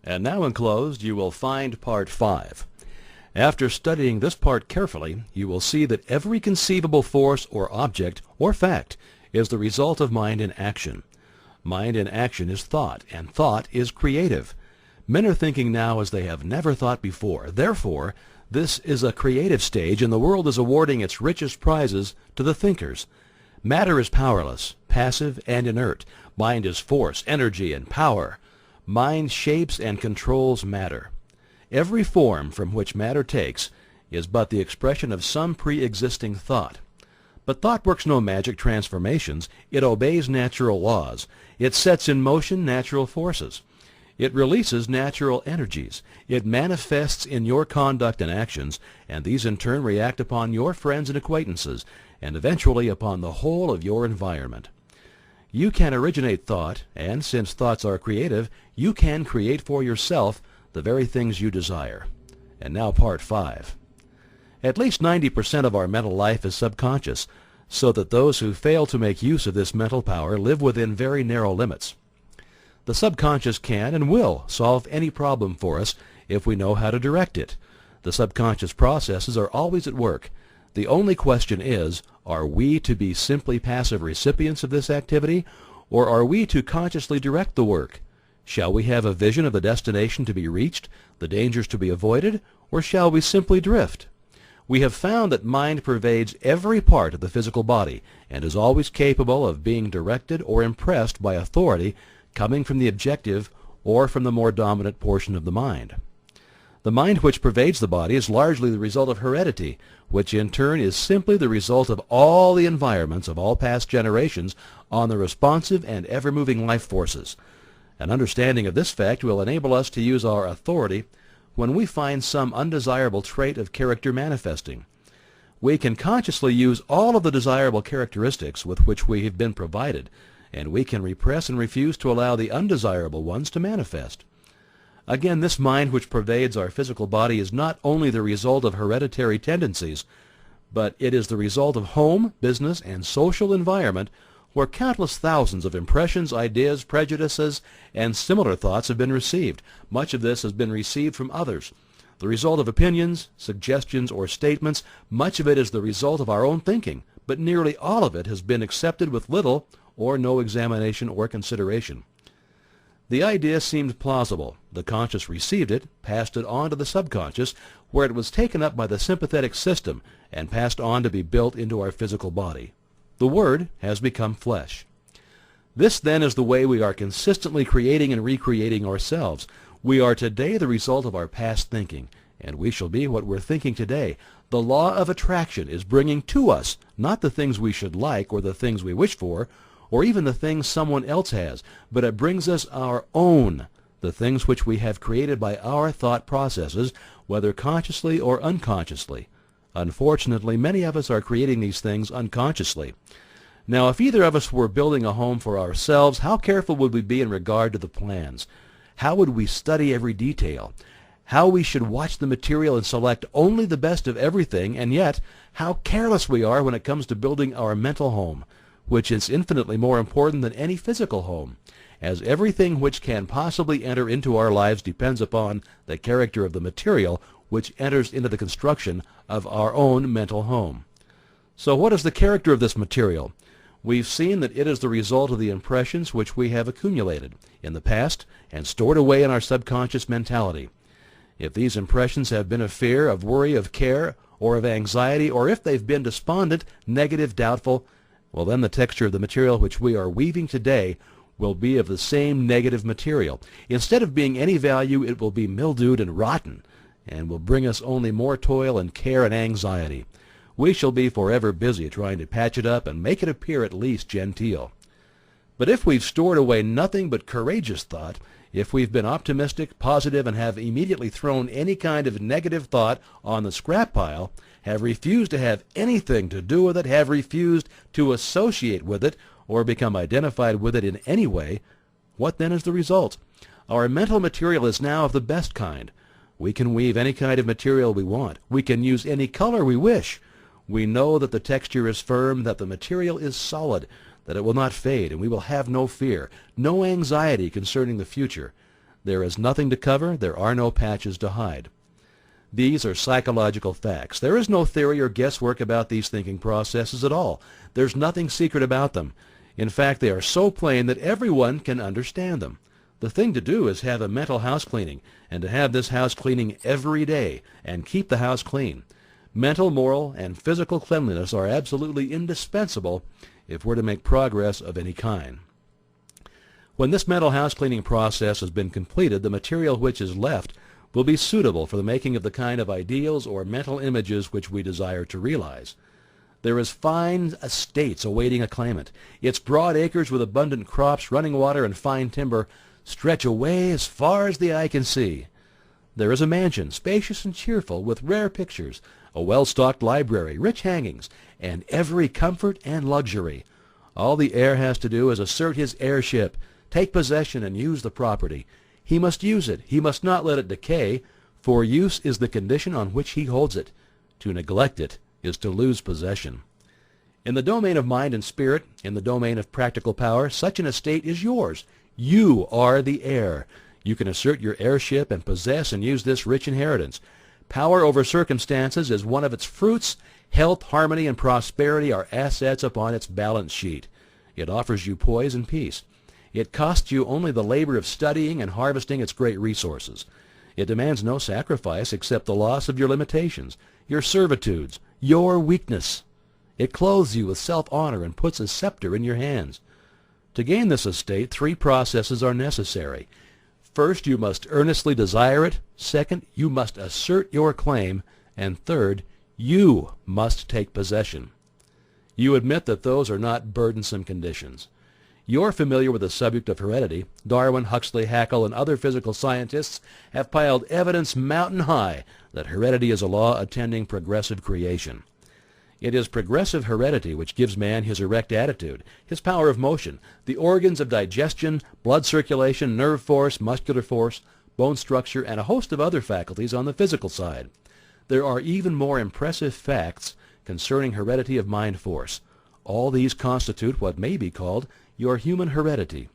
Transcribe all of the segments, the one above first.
And now enclosed you will find Part 5. After studying this part carefully, you will see that every conceivable force or object or fact is the result of mind in action. Mind in action is thought, and thought is creative. Men are thinking now as they have never thought before. Therefore, this is a creative stage, and the world is awarding its richest prizes to the thinkers. Matter is powerless, passive, and inert. Mind is force, energy, and power. Mind shapes and controls matter. Every form from which matter takes is but the expression of some pre-existing thought. But thought works no magic transformations. It obeys natural laws. It sets in motion natural forces. It releases natural energies. It manifests in your conduct and actions, and these in turn react upon your friends and acquaintances, and eventually upon the whole of your environment. You can originate thought, and since thoughts are creative, you can create for yourself the very things you desire. And now Part 5. At least 90% of our mental life is subconscious, so that those who fail to make use of this mental power live within very narrow limits. The subconscious can and will solve any problem for us if we know how to direct it. The subconscious processes are always at work. The only question is, are we to be simply passive recipients of this activity, or are we to consciously direct the work? Shall we have a vision of the destination to be reached, the dangers to be avoided, or shall we simply drift? We have found that mind pervades every part of the physical body and is always capable of being directed or impressed by authority coming from the objective or from the more dominant portion of the mind. The mind which pervades the body is largely the result of heredity, which in turn is simply the result of all the environments of all past generations on the responsive and ever-moving life forces. An understanding of this fact will enable us to use our authority when we find some undesirable trait of character manifesting. We can consciously use all of the desirable characteristics with which we have been provided, and we can repress and refuse to allow the undesirable ones to manifest. Again, this mind which pervades our physical body is not only the result of hereditary tendencies, but it is the result of home, business, and social environment where countless thousands of impressions, ideas, prejudices, and similar thoughts have been received. Much of this has been received from others. The result of opinions, suggestions, or statements, much of it is the result of our own thinking, but nearly all of it has been accepted with little or no examination or consideration. The idea seemed plausible. The conscious received it, passed it on to the subconscious, where it was taken up by the sympathetic system and passed on to be built into our physical body. The Word has become flesh. This then is the way we are consistently creating and recreating ourselves. We are today the result of our past thinking, and we shall be what we're thinking today. The law of attraction is bringing to us not the things we should like or the things we wish for, or even the things someone else has, but it brings us our own, the things which we have created by our thought processes, whether consciously or unconsciously. Unfortunately, many of us are creating these things unconsciously. Now, if either of us were building a home for ourselves, how careful would we be in regard to the plans? How would we study every detail? How we should watch the material and select only the best of everything, and yet how careless we are when it comes to building our mental home, which is infinitely more important than any physical home, as everything which can possibly enter into our lives depends upon the character of the material which enters into the construction of our own mental home. So what is the character of this material? We've seen that it is the result of the impressions which we have accumulated in the past and stored away in our subconscious mentality. If these impressions have been of fear, of worry, of care, or of anxiety, or if they've been despondent, negative, doubtful, well, then the texture of the material which we are weaving today will be of the same negative material. Instead of being any value, it will be mildewed and rotten, and will bring us only more toil and care and anxiety. We shall be forever busy trying to patch it up and make it appear at least genteel. But if we've stored away nothing but courageous thought, if we've been optimistic, positive, and have immediately thrown any kind of negative thought on the scrap pile, have refused to have anything to do with it, have refused to associate with it, or become identified with it in any way, what then is the result? Our mental material is now of the best kind. We can weave any kind of material we want. We can use any color we wish. We know that the texture is firm, that the material is solid, that it will not fade, and we will have no fear, no anxiety concerning the future. There is nothing to cover, there are no patches to hide. These are psychological facts. There is no theory or guesswork about these thinking processes at all. There's nothing secret about them. In fact, they are so plain that everyone can understand them. The thing to do is have a mental house cleaning, and to have this house cleaning every day, and keep the house clean. Mental, moral, and physical cleanliness are absolutely indispensable if we're to make progress of any kind. When this mental house cleaning process has been completed, the material which is left will be suitable for the making of the kind of ideals or mental images which we desire to realize. There is fine estates awaiting a claimant. Its broad acres with abundant crops, running water, and fine timber stretch away as far as the eye can see. There is a mansion, spacious and cheerful, with rare pictures, a well-stocked library, rich hangings, and every comfort and luxury. All the heir has to do is assert his heirship, take possession, and use the property. He must use it. He must not let it decay, for use is the condition on which he holds it. To neglect it is to lose possession. In the domain of mind and spirit, in the domain of practical power, such an estate is yours. You are the heir. You can assert your heirship and possess and use this rich inheritance. Power over circumstances is one of its fruits. Health, harmony, and prosperity are assets upon its balance sheet. It offers you poise and peace. It costs you only the labor of studying and harvesting its great resources. It demands no sacrifice except the loss of your limitations, your servitudes, your weakness. It clothes you with self-honor and puts a scepter in your hands. To gain this estate, 3 processes are necessary. First, you must earnestly desire it. Second, you must assert your claim. And third, you must take possession. You admit that those are not burdensome conditions. You're familiar with the subject of heredity. Darwin, Huxley, Haeckel, and other physical scientists have piled evidence mountain high that heredity is a law attending progressive creation. It is progressive heredity which gives man his erect attitude, his power of motion, the organs of digestion, blood circulation, nerve force, muscular force, bone structure, and a host of other faculties on the physical side. There are even more impressive facts concerning heredity of mind force. All these constitute what may be called your human heredity.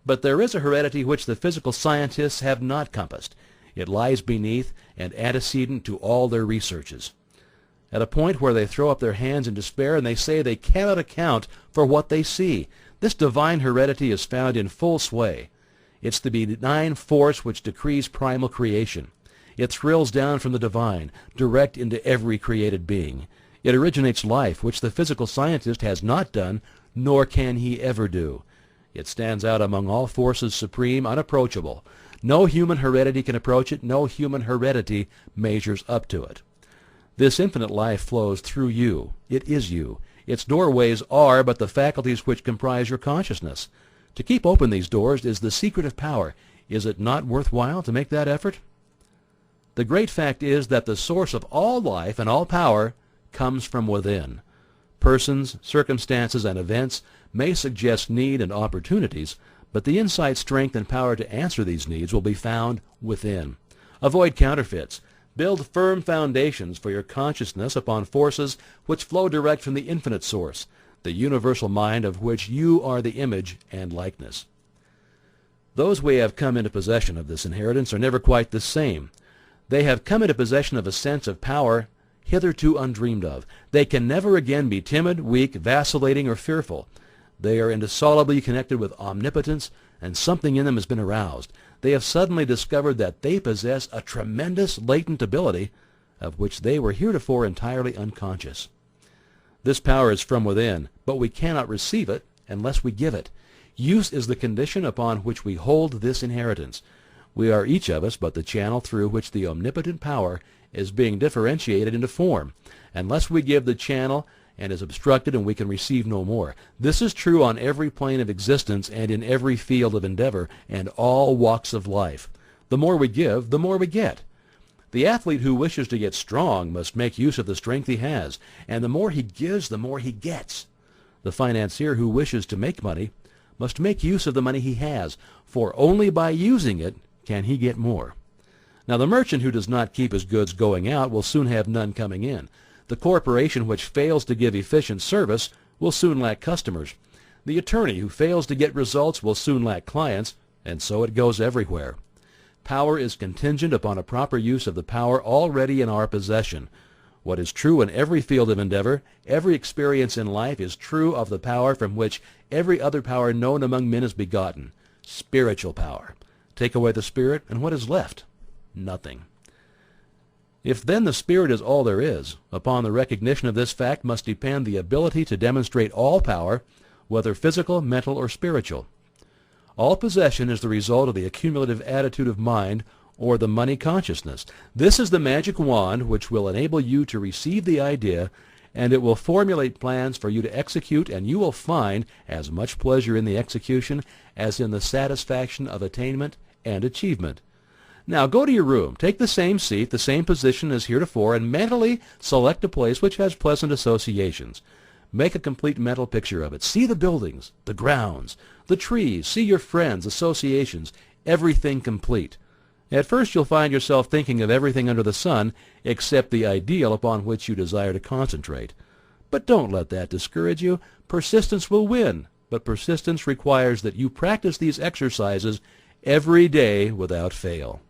But there is a heredity which the physical scientists have not compassed. It lies beneath and antecedent to all their researches. At a point where they throw up their hands in despair and they say they cannot account for what they see. This divine heredity is found in full sway. It's the benign force which decrees primal creation. It thrills down from the divine, direct into every created being. It originates life, which the physical scientist has not done, nor can he ever do. It stands out among all forces supreme, unapproachable. No human heredity can approach it. No human heredity measures up to it. This infinite life flows through you. It is you. Its doorways are but the faculties which comprise your consciousness. To keep open these doors is the secret of power. Is it not worthwhile to make that effort? The great fact is that the source of all life and all power comes from within. Persons, circumstances, and events may suggest need and opportunities, but the insight, strength, and power to answer these needs will be found within. Avoid counterfeits. Build firm foundations for your consciousness upon forces which flow direct from the infinite source, the universal mind of which you are the image and likeness. Those we have come into possession of this inheritance are never quite the same. They have come into possession of a sense of power hitherto undreamed of. They can never again be timid, weak, vacillating, or fearful. They are indissolubly connected with omnipotence, and something in them has been aroused. They have suddenly discovered that they possess a tremendous latent ability of which they were heretofore entirely unconscious. This power is from within, but we cannot receive it unless we give it. Use is the condition upon which we hold this inheritance. We are each of us but the channel through which the omnipotent power is being differentiated into form. Unless we give the channel, and is obstructed and we can receive no more. This is true on every plane of existence and in every field of endeavor and all walks of life. The more we give, the more we get. The athlete who wishes to get strong must make use of the strength he has, and the more he gives, the more he gets. The financier who wishes to make money must make use of the money he has, for only by using it can he get more. Now the merchant who does not keep his goods going out will soon have none coming in. The corporation which fails to give efficient service will soon lack customers. The attorney who fails to get results will soon lack clients, And so it goes everywhere. Power is contingent upon a proper use of the power already in our possession. What is true in every field of endeavor, every experience in life, is true of the power from which every other power known among men is begotten, spiritual power. Take away the Spirit, and what is left? Nothing. If then the Spirit is all there is, upon the recognition of this fact must depend the ability to demonstrate all power, whether physical, mental, or spiritual. All possession is the result of the accumulative attitude of mind, or the money consciousness. This is the magic wand which will enable you to receive the idea, and it will formulate plans for you to execute, and you will find as much pleasure in the execution as in the satisfaction of attainment and achievement. Now go to your room, take the same seat, the same position as heretofore, and mentally select a place which has pleasant associations. Make a complete mental picture of it. See the buildings, the grounds, the trees, see your friends, associations, everything complete. At first you'll find yourself thinking of everything under the sun except the ideal upon which you desire to concentrate. But don't let that discourage you. Persistence will win, but persistence requires that you practice these exercises every day without fail.